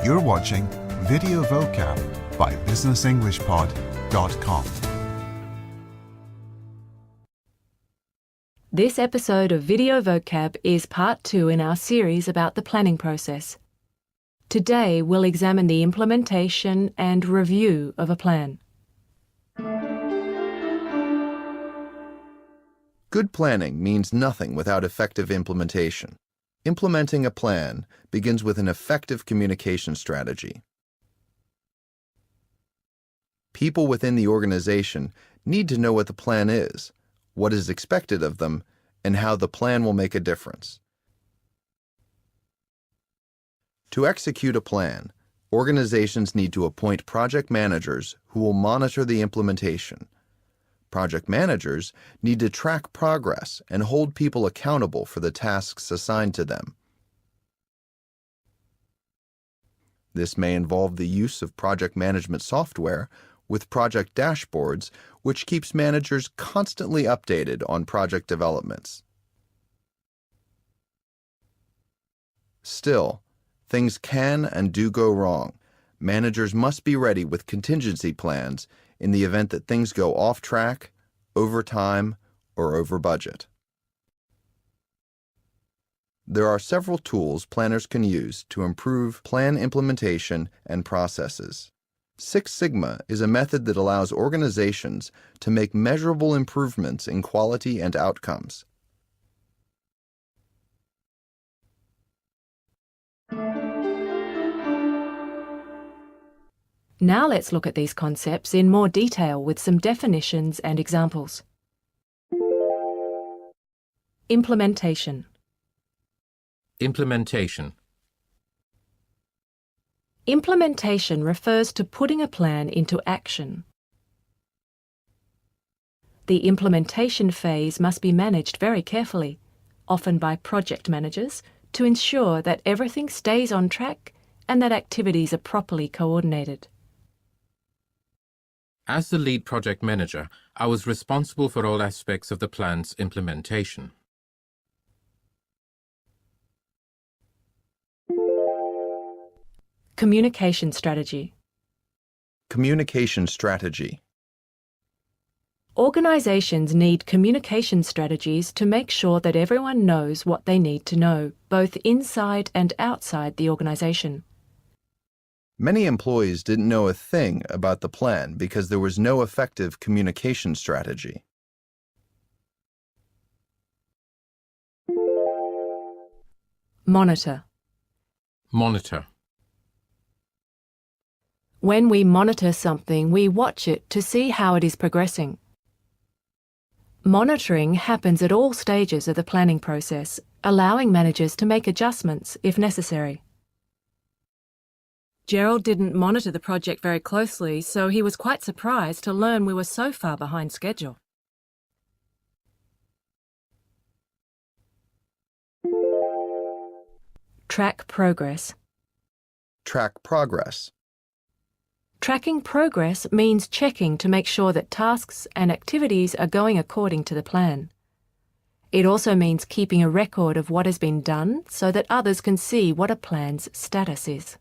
You're watching Video Vocab by BusinessEnglishPod.com. This episode of Video Vocab is part 2 in our series about the planning process. Today we'll examine the implementation and review of a plan. Good planning means nothing without effective implementation. Implementing a plan begins with an effective communication strategy. People within the organization need to know what the plan is, what is expected of them, and how the plan will make a difference. To execute a plan, organizations need to appoint project managers who will monitor the implementation. Project managers need to track progress and hold people accountable for the tasks assigned to them. This may involve the use of project management software with project dashboards, which keeps managers constantly updated on project developments. Still, things can and do go wrong. Managers must be ready with contingency plans in the event that things go off track, over time, or over budget. There are several tools planners can use to improve plan implementation and processes. Six Sigma is a method that allows organizations to make measurable improvements in quality and outcomes. Now let's look at these concepts in more detail with some definitions and examples. Implementation. Implementation. Implementation refers to putting a plan into action. The implementation phase must be managed very carefully, often by project managers, to ensure that everything stays on track and that activities are properly coordinated. As the lead project manager, I was responsible for all aspects of the plan's implementation. Communication strategy. Communication strategy. Organizations need communication strategies to make sure that everyone knows what they need to know, both inside and outside the organization. Many employees didn't know a thing about the plan because there was no effective communication strategy. Monitor. Monitor. When we monitor something, we watch it to see how it is progressing. Monitoring happens at all stages of the planning process, allowing managers to make adjustments if necessary. Gerald didn't monitor the project very closely, so he was quite surprised to learn we were so far behind schedule. Track progress. Track progress. Tracking progress means checking to make sure that tasks and activities are going according to the plan. It also means keeping a record of what has been done so that others can see what a plan's status is.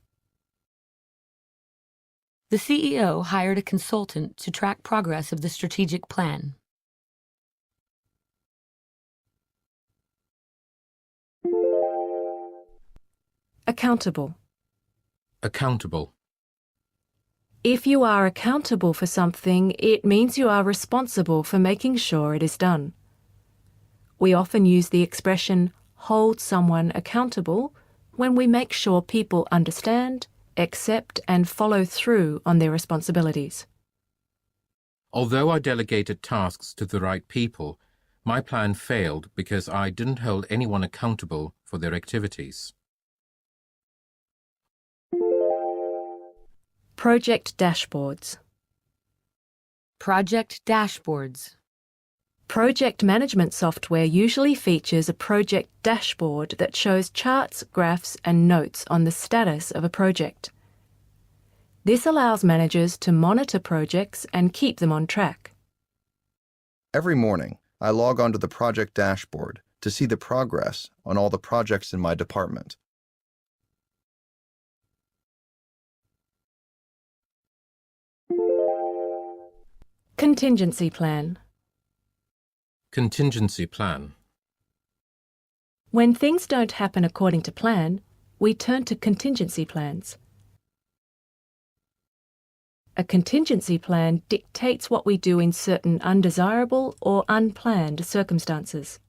The CEO hired a consultant to track progress of the strategic plan. Accountable. Accountable. If you are accountable for something, it means you are responsible for making sure it is done. We often use the expression hold someone accountable when we make sure people understand, accept and follow through on their responsibilities. Although I delegated tasks to the right people, my plan failed because I didn't hold anyone accountable for their activities. Project dashboards. Project dashboards. Project management software usually features a project dashboard that shows charts, graphs, and notes on the status of a project. This allows managers to monitor projects and keep them on track. Every morning, I log onto the project dashboard to see the progress on all the projects in my department. Contingency plan. Contingency plan. When things don't happen according to plan, we turn to contingency plans. A contingency plan dictates what we do in certain undesirable or unplanned circumstances.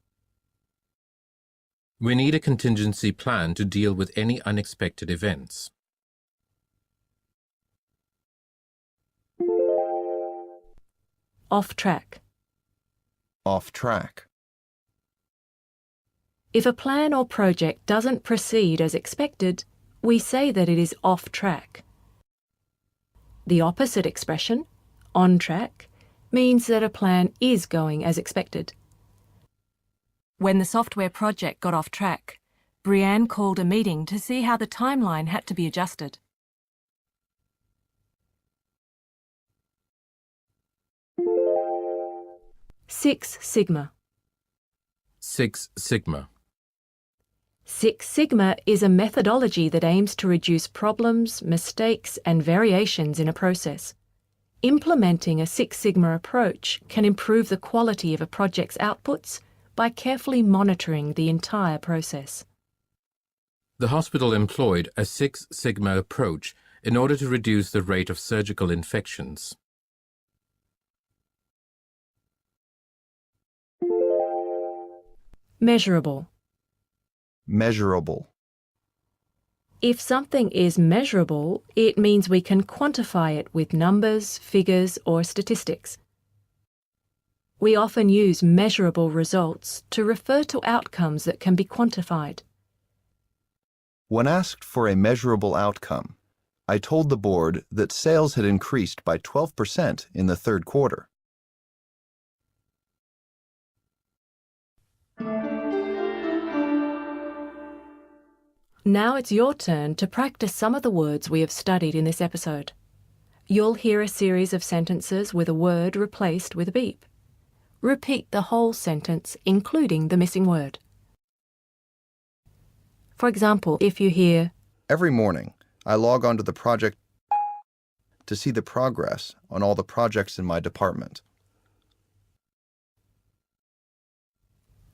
We need a contingency plan to deal with any unexpected events. Off track. Off track. If a plan or project doesn't proceed as expected, we say that it is off track. The opposite expression, on track, means that a plan is going as expected. When the software project got off track, Brianne called a meeting to see how the timeline had to be adjusted. Six Sigma. Six Sigma. Six Sigma is a methodology that aims to reduce problems, mistakes, and variations in a process. Implementing a Six Sigma approach can improve the quality of a project's outputs by carefully monitoring the entire process. The hospital employed a Six Sigma approach in order to reduce the rate of surgical infections. Measurable. Measurable. If something is measurable, it means we can quantify it with numbers, figures, or statistics. We often use measurable results to refer to outcomes that can be quantified. When asked for a measurable outcome, I told the board that sales had increased by 12% in the third quarter. Now it's your turn to practice some of the words we have studied in this episode. You'll hear a series of sentences with a word replaced with a beep. Repeat the whole sentence, including the missing word. For example, if you hear, Every morning, I log onto the project to see the progress on all the projects in my department.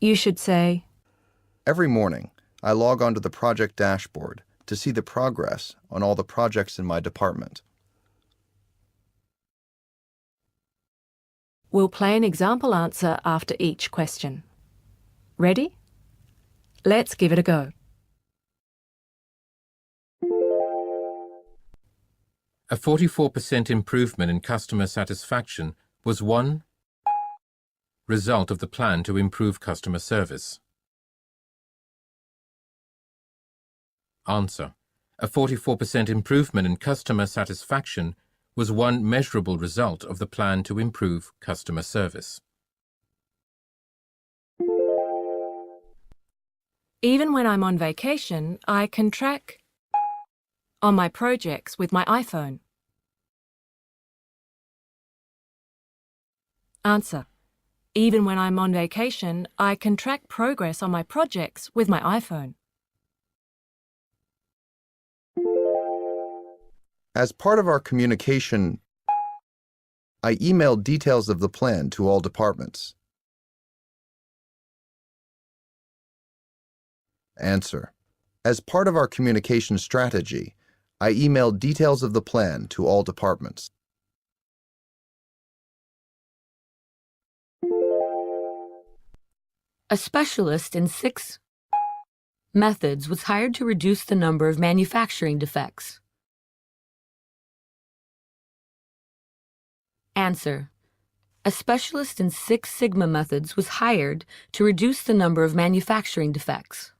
you should say, Every morning, I log onto the project dashboard to see the progress on all the projects in my department. We'll play an example answer after each question. Ready? Let's give it a go. A 44% improvement in customer satisfaction was one result of the plan to improve customer service. Answer. A 44% improvement in customer satisfaction was one measurable result of the plan to improve customer service. Even when I'm on vacation, I can track on my projects with my iPhone. Answer. Even when I'm on vacation, I can track progress on my projects with my iPhone. As part of our communication, I emailed details of the plan to all departments. Answer. As part of our communication strategy, I emailed details of the plan to all departments. A specialist in 6 methods was hired to reduce the number of manufacturing defects. Answer. A specialist in 6 Sigma methods was hired to reduce the number of manufacturing defects.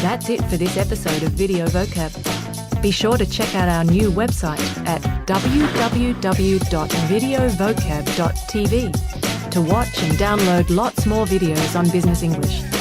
That's it for this episode of Video Vocab. Be sure to check out our new website at www.videovocab.tv to watch and download lots more videos on business English.